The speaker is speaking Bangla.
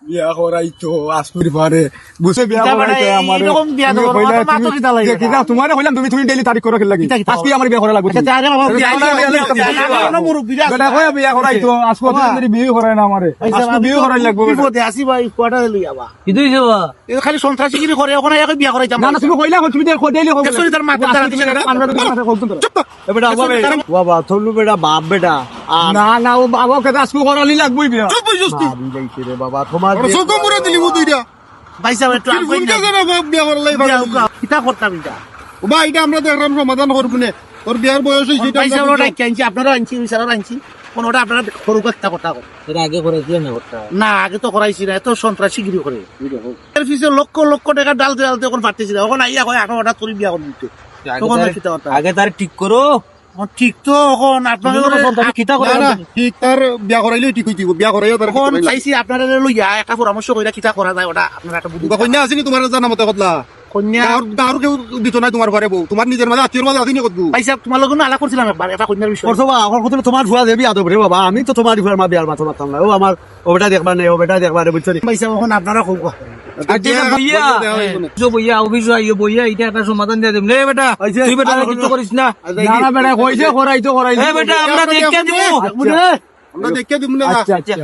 বিয়া করাইতো আসপুর পারে বুঝে বিয়া কিতা করাইতো মানে আমার এরকম বিয়া দেবো, আমার মাথা কিতা লাগে কিতা তোমারে কইলাম তুমি ডেইলি তারিখ করো লাগি কিতা কিতা? আজকে আমার বিয়া করা লাগবে আচ্ছা, তাহলে বাবা, বিয়া বেটা কই বিয়া করাইতো আজকে তুমি বিয়ে করাই না আমারে আজকে বিয়ে করাই লাগবে বেটা। বিপদে আসি ভাই কোয়াটা লই যাবা কি তুই যাবা এ খালি সন্ত্রাসীগিরি করে ওখানে একই বিয়া করাইতাম না না তুমি কইলা তুমি ডেইলি কইলা দেখছো নি তার মাথা তারা দিছে না? বেটা বাবা থলু বেটা বাপ বেটা আর না না ও বাবা কে আজকে করালি লাগবে বিয়া ভাবি যাইছে রে বাবা তোমার ভাই সাহেব একটু আগে কিতা করতাম এটা সমাধান করবো না তোর বিয়ার বয়স ভাই সাহেব ওটা আনছি আপনারা আনছি বিচারও আনছি কোনটা আপনারা সরু একটা কথা কর এটা আগে করে দিয়ে না করতে না আগে তো করাইছি না এত সন্ত্রাসীগিরি করে এর পিছে লক্ষ লক্ষ টাকা ডালতে ডালতে এখন পারতেছি না এখন আইয়া কয় এখন ওটা তোর বিয়া করে দিতে তখন আর কিতা কথা আগে তার ঠিক করো ঠিক তো এখন আপনাদের কিতা করে ঠিক তার বিয়া করাইলে ঠিক হইতিব বিয়া করাইও তার এখন চাইছি আপনারা লইয়া একটা পরামর্শ কইরা কিতা করা যায় ওটা আপনারা একটা বুদ্ধি কন্যা আসেনি তোমার জানা মতে কতলা কন্যা আর কেউ দিত নাই তোমার ঘরে বউ তোমার নিজের মাঝে আত্মীয় মাঝে আসেনি কত ভাই সাহেব তোমার লগে আলাপ করছিলাম একবার এটা কন্যার বিষয় করছো বা আমার কথা তোমার ভুয়া দেবি আদব রে বাবা আমি তো তোমার ভুয়ার মা বিয়ার মাথা মারতাম না ও আমার ও বেটা দেখবা না ও বেটা দেখবা রে বুঝছো ভাই সাহেব এখন আপনারা খুব বইয়া অফিস বইয়া এটা একটা সমাধান দিয়ে দেব রে বেটা তুই বেটা কিছু করিস না না না বেটা কইছে করাইতো বেটা আমরা দেখে দিব আমরা দেখে দিব না আচ্ছা আচ্ছা